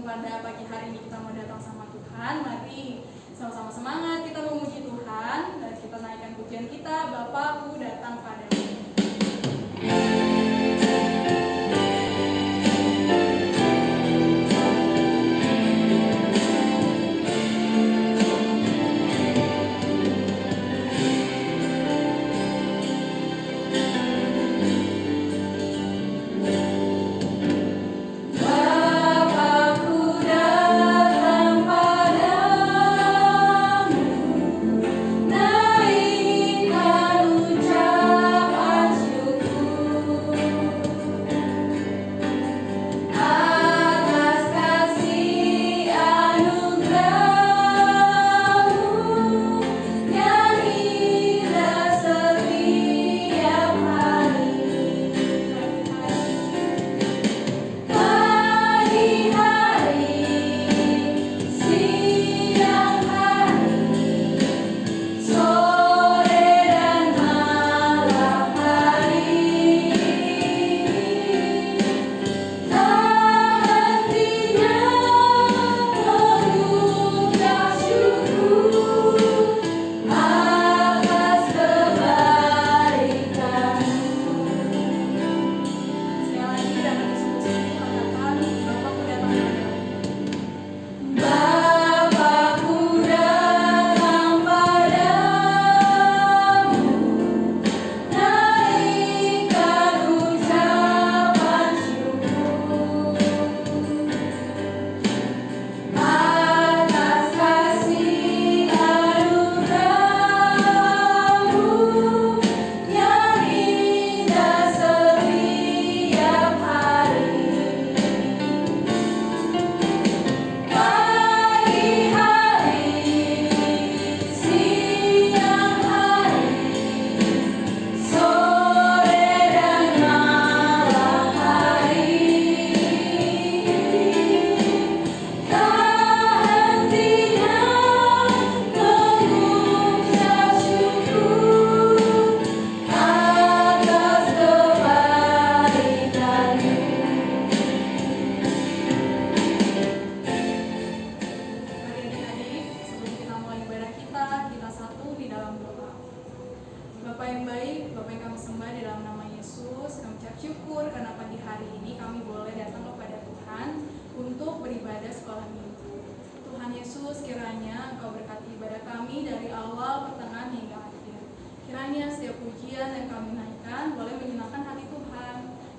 pada pagi hari ini kita mau datang sama Tuhan, mari sama-sama semangat kita memuji Tuhan dan kita naikkan pujian kita, Bapakku datang padamu.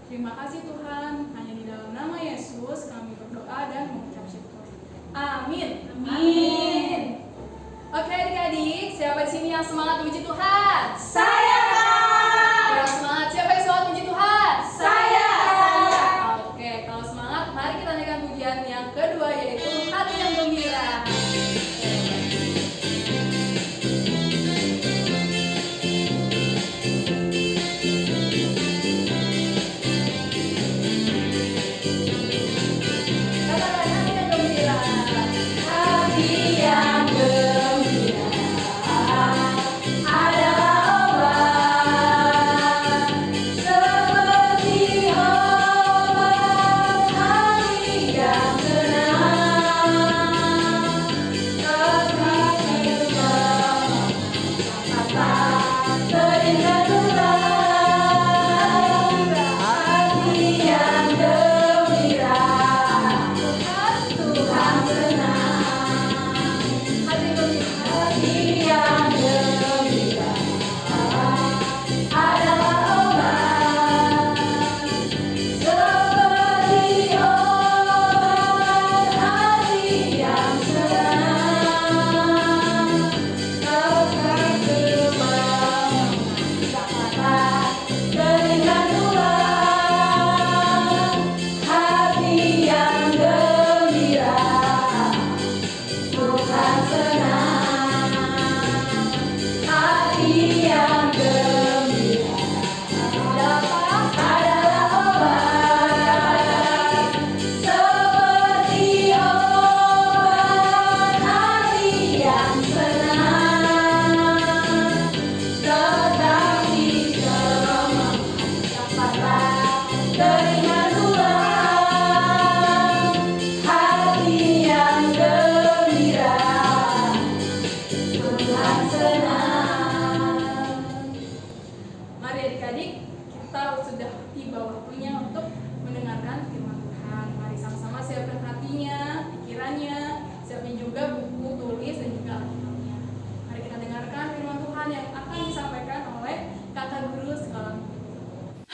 Terima kasih Tuhan, hanya di dalam nama Yesus kami berdoa dan mengucap syukur. Amin. Amin. Oke adik-adik, siapa di sini yang semangat puji Tuhan? Saya, Kak. Kurang semangat, siapa yang semangat puji Tuhan? Saya. Oke, kalau semangat, mari kita naikkan pujian yang kedua, yaitu hati yang gembira. Hati yang gembira, ada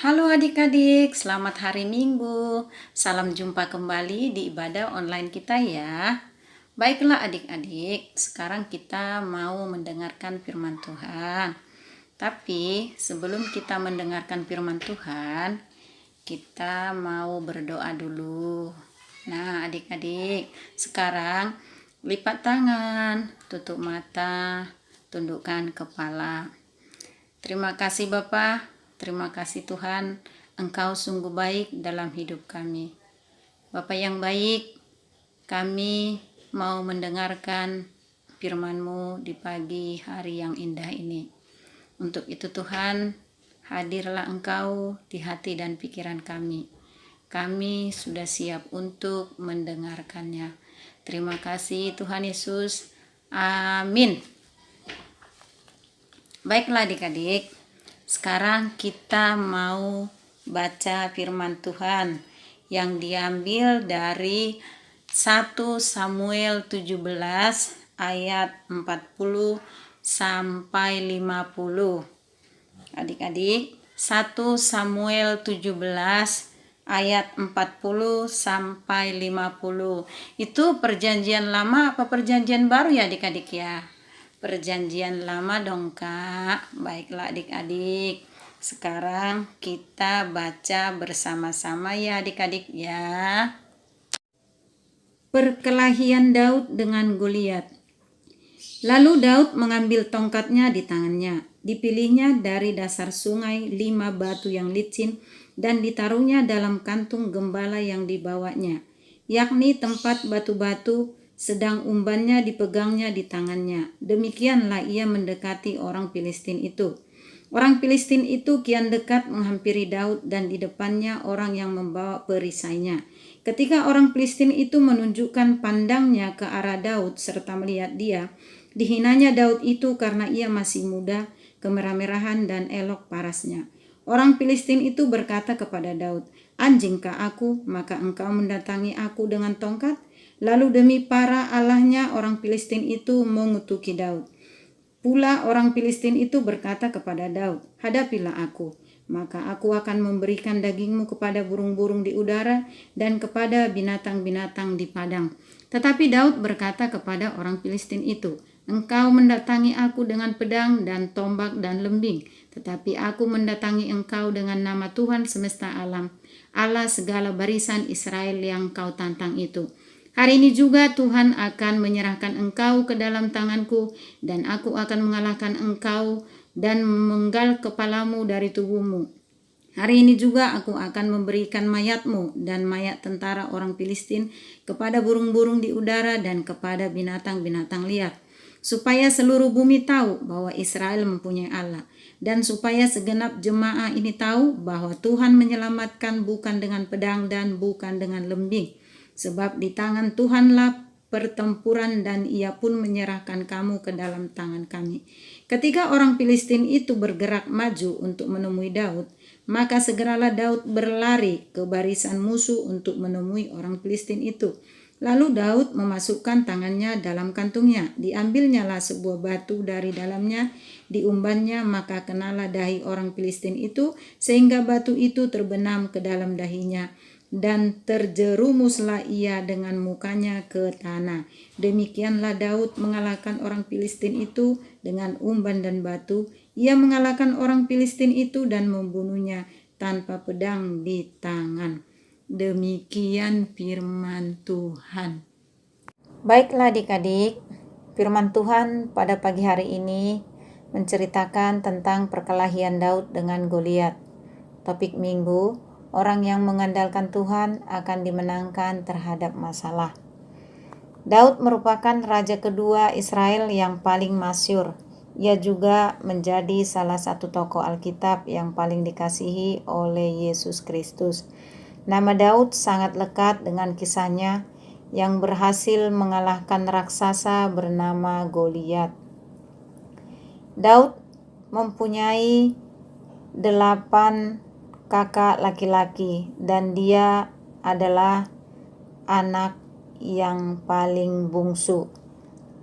Halo adik-adik, selamat hari Minggu. Salam jumpa kembali di ibadah online kita ya. Baiklah adik-adik, sekarang kita mau mendengarkan firman Tuhan. Tapi sebelum kita mendengarkan firman Tuhan, kita mau berdoa dulu. Nah adik-adik, sekarang lipat tangan, tutup mata, tundukkan kepala. Terima kasih Bapa, terima kasih Tuhan, Engkau sungguh baik dalam hidup kami. Bapa yang baik, kami mau mendengarkan firman-Mu di pagi hari yang indah ini. Untuk itu Tuhan, hadirlah Engkau di hati dan pikiran kami. Kami sudah siap untuk mendengarkannya. Terima kasih Tuhan Yesus. Amin. Baiklah adik-adik, sekarang kita mau baca firman Tuhan yang diambil dari 1 Samuel 17 ayat 40 sampai 50. Adik-adik, 1 Samuel 17 ayat 40 sampai 50. Itu perjanjian lama apa perjanjian baru ya adik-adik ya? Perjanjian lama dong Kak. Baiklah adik-adik, sekarang kita baca bersama-sama ya adik-adik ya. Perkelahian Daud dengan Goliat. Lalu Daud mengambil tongkatnya di tangannya. Dipilihnya dari dasar sungai 5 batu yang licin dan ditaruhnya dalam kantung gembala yang dibawanya, yakni tempat batu-batu, sedang umbannya dipegangnya di tangannya. Demikianlah ia mendekati orang Filistin itu. Orang Filistin itu kian dekat menghampiri Daud dan di depannya orang yang membawa perisainya. Ketika orang Filistin itu menunjukkan pandangnya ke arah Daud serta melihat dia, dihinanya Daud itu karena ia masih muda, kemerah-merahan dan elok parasnya. Orang Filistin itu berkata kepada Daud, "Anjingkah aku, maka engkau mendatangi aku dengan tongkat?" Lalu demi para allahnya orang Filistin itu mengutuki Daud. Pula orang Filistin itu berkata kepada Daud, "Hadapilah aku, maka aku akan memberikan dagingmu kepada burung-burung di udara dan kepada binatang-binatang di padang." Tetapi Daud berkata kepada orang Filistin itu, "Engkau mendatangi aku dengan pedang dan tombak dan lembing, tetapi aku mendatangi engkau dengan nama Tuhan semesta alam, Allah segala barisan Israel yang kau tantang itu. Hari ini juga Tuhan akan menyerahkan engkau ke dalam tanganku, dan aku akan mengalahkan engkau dan memenggal kepalamu dari tubuhmu. Hari ini juga aku akan memberikan mayatmu dan mayat tentara orang Filistin kepada burung-burung di udara dan kepada binatang-binatang liar, supaya seluruh bumi tahu bahwa Israel mempunyai Allah, dan supaya segenap jemaah ini tahu bahwa Tuhan menyelamatkan bukan dengan pedang dan bukan dengan lembing. Sebab di tangan Tuhanlah pertempuran dan ia pun menyerahkan kamu ke dalam tangan kami." Ketika orang Filistin itu bergerak maju untuk menemui Daud, maka segeralah Daud berlari ke barisan musuh untuk menemui orang Filistin itu. Lalu Daud memasukkan tangannya dalam kantungnya, diambilnyalah sebuah batu dari dalamnya, diumbannya, maka kenalah dahi orang Filistin itu, sehingga batu itu terbenam ke dalam dahinya, dan terjerumuslah ia dengan mukanya ke tanah. Demikianlah Daud mengalahkan orang Filistin itu dengan umban dan batu. Ia mengalahkan orang Filistin itu dan membunuhnya tanpa pedang di tangan. Demikian firman Tuhan. Baiklah adik-adik, firman Tuhan pada pagi hari ini menceritakan tentang perkelahian Daud dengan Goliat. Topik minggu, orang yang mengandalkan Tuhan akan dimenangkan terhadap masalah. Daud merupakan raja kedua Israel yang paling masyhur. Ia juga menjadi salah satu tokoh Alkitab yang paling dikasihi oleh Yesus Kristus. Nama Daud sangat lekat dengan kisahnya yang berhasil mengalahkan raksasa bernama Goliat. Daud mempunyai 8 kakak laki-laki dan dia adalah anak yang paling bungsu.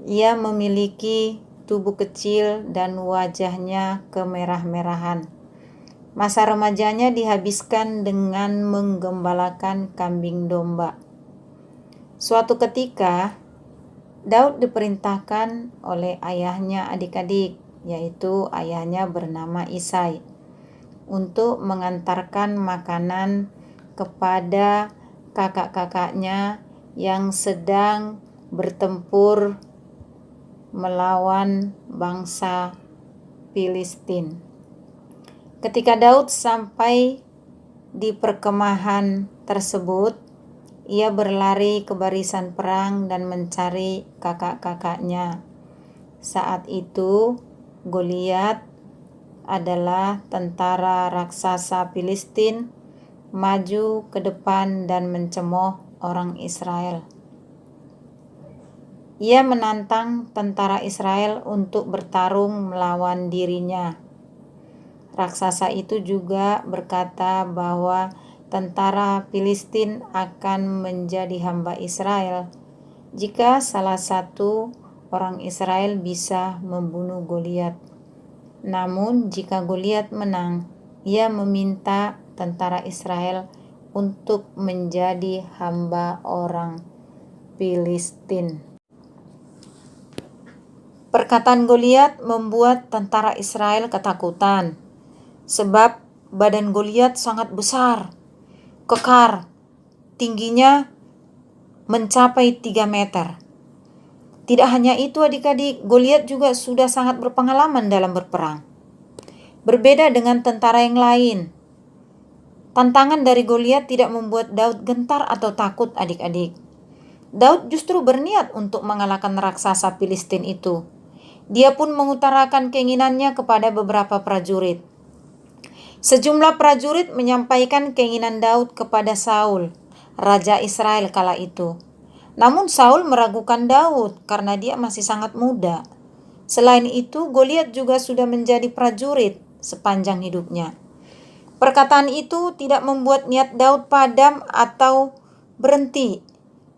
Ia memiliki tubuh kecil dan wajahnya kemerah-merahan. Masa remajanya dihabiskan dengan menggembalakan kambing domba. Suatu ketika, Daud diperintahkan oleh ayahnya adik-adik, yaitu ayahnya bernama Isai, untuk mengantarkan makanan kepada kakak-kakaknya yang sedang bertempur melawan bangsa Filistin. Ketika Daud sampai di perkemahan tersebut, ia berlari ke barisan perang dan mencari kakak-kakaknya. Saat itu, Goliat adalah tentara raksasa Filistin maju ke depan dan mencemooh orang Israel. Ia menantang tentara Israel untuk bertarung melawan dirinya. Raksasa itu juga berkata bahwa tentara Filistin akan menjadi hamba Israel jika salah satu orang Israel bisa membunuh Goliat. Namun jika Goliat menang, ia meminta tentara Israel untuk menjadi hamba orang Filistin. Perkataan Goliat membuat tentara Israel ketakutan, sebab badan Goliat sangat besar, kekar, tingginya mencapai 3 meter. Tidak hanya itu adik-adik, Goliat juga sudah sangat berpengalaman dalam berperang. Berbeda dengan tentara yang lain, tantangan dari Goliat tidak membuat Daud gentar atau takut adik-adik. Daud justru berniat untuk mengalahkan raksasa Filistin itu. Dia pun mengutarakan keinginannya kepada beberapa prajurit. Sejumlah prajurit menyampaikan keinginan Daud kepada Saul, raja Israel kala itu. Namun Saul meragukan Daud karena dia masih sangat muda. Selain itu, Goliat juga sudah menjadi prajurit sepanjang hidupnya. Perkataan itu tidak membuat niat Daud padam atau berhenti.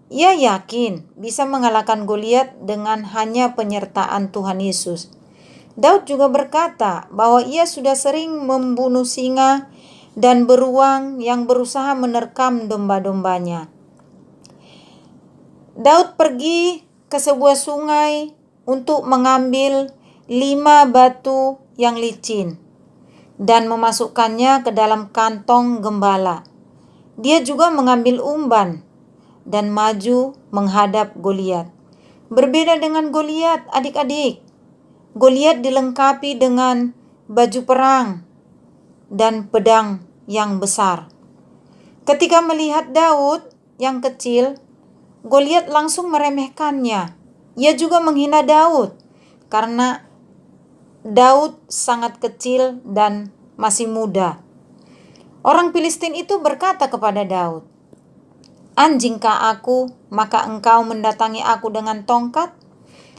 Ia yakin bisa mengalahkan Goliat dengan hanya penyertaan Tuhan Yesus. Daud juga berkata bahwa ia sudah sering membunuh singa dan beruang yang berusaha menerkam domba-dombanya. Daud pergi ke sebuah sungai untuk mengambil 5 batu yang licin dan memasukkannya ke dalam kantong gembala. Dia juga mengambil umban dan maju menghadap Goliat. Berbeda dengan Goliat, adik-adik, Goliat dilengkapi dengan baju perang dan pedang yang besar. Ketika melihat Daud yang kecil, Goliat langsung meremehkannya. Ia juga menghina Daud karena Daud sangat kecil dan masih muda. Orang Filistin itu berkata kepada Daud, "Anjingkah aku, maka engkau mendatangi aku dengan tongkat?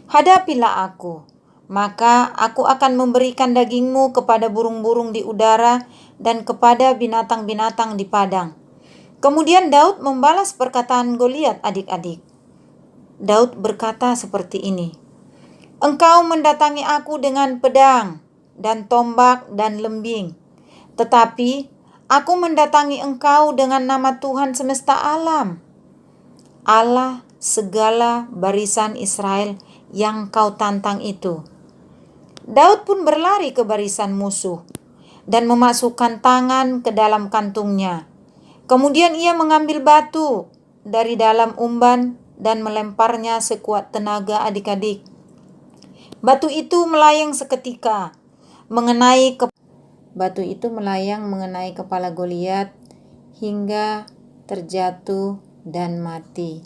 Hadapilah aku, maka aku akan memberikan dagingmu kepada burung-burung di udara dan kepada binatang-binatang di padang." Kemudian Daud membalas perkataan Goliat adik-adik. Daud berkata seperti ini, "Engkau mendatangi aku dengan pedang dan tombak dan lembing, tetapi aku mendatangi engkau dengan nama Tuhan semesta alam, Allah segala barisan Israel yang kau tantang itu." Daud pun berlari ke barisan musuh dan memasukkan tangan ke dalam kantungnya. Kemudian ia mengambil batu dari dalam umban dan melemparnya sekuat tenaga adik-adik. Batu itu melayang seketika mengenai kepala Goliat hingga terjatuh dan mati.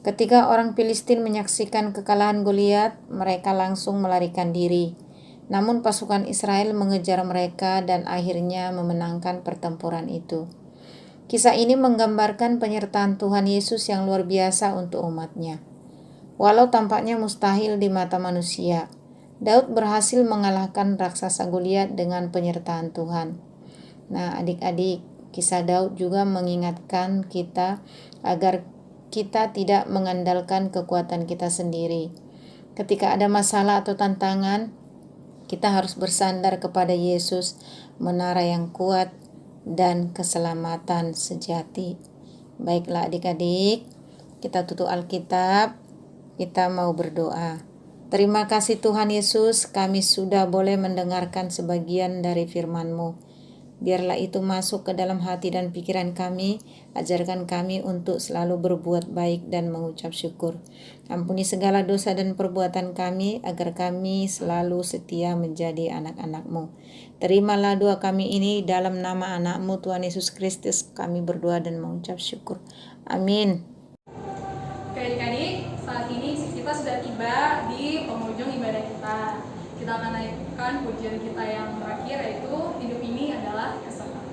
Ketika orang Filistin menyaksikan kekalahan Goliat, mereka langsung melarikan diri. Namun pasukan Israel mengejar mereka dan akhirnya memenangkan pertempuran itu. Kisah ini menggambarkan penyertaan Tuhan Yesus yang luar biasa untuk umatnya. Walau tampaknya mustahil di mata manusia, Daud berhasil mengalahkan raksasa Goliat dengan penyertaan Tuhan. Nah, adik-adik, kisah Daud juga mengingatkan kita agar kita tidak mengandalkan kekuatan kita sendiri. Ketika ada masalah atau tantangan, Kita harus bersandar kepada Yesus, menara yang kuat dan keselamatan sejati. Baiklah adik-adik, kita tutup Alkitab, kita mau berdoa. Terima kasih Tuhan Yesus, kami sudah boleh mendengarkan sebagian dari firman-Mu. Biarlah itu masuk ke dalam hati dan pikiran kami, ajarkan kami untuk selalu berbuat baik dan mengucap syukur. Ampuni segala dosa dan perbuatan kami, agar kami selalu setia menjadi anak-anak-Mu. Terimalah doa kami ini dalam nama anak-Mu Tuhan Yesus Kristus, kami berdoa dan mengucap syukur. Amin. Oke adik-adik, saat ini kita sudah tiba di penghujung ibadah kita. Kita akan naikkan pujian kita yang terakhir, yaitu hidup ini adalah kesempatan.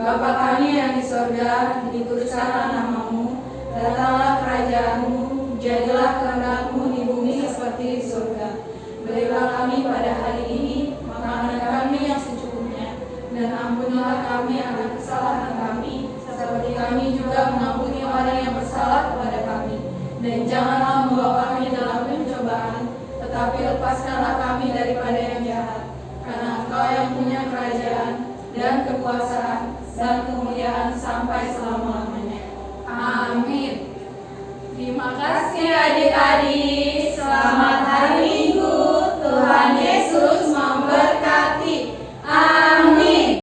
Bapa kami yang di sorga, dikuduskanlah namamu, datanglah kerajaanmu, jadilah kehendak-Mu di bumi seperti di surga. Berilah kami pada hari ini makanan kami yang secukupnya, dan ampunilah kami akan kesalahan kami, seperti kami juga mengampuni orang yang bersalah kepada kami. Dan janganlah membawa kami dalam pencobaan, tetapi lepaskanlah kami daripada yang jahat. Karena Engkau yang punya kerajaan dan kekuasaan dan kemuliaan sampai selama-lamanya. Amin. Terima kasih Terima kasih adik-adik. Selamat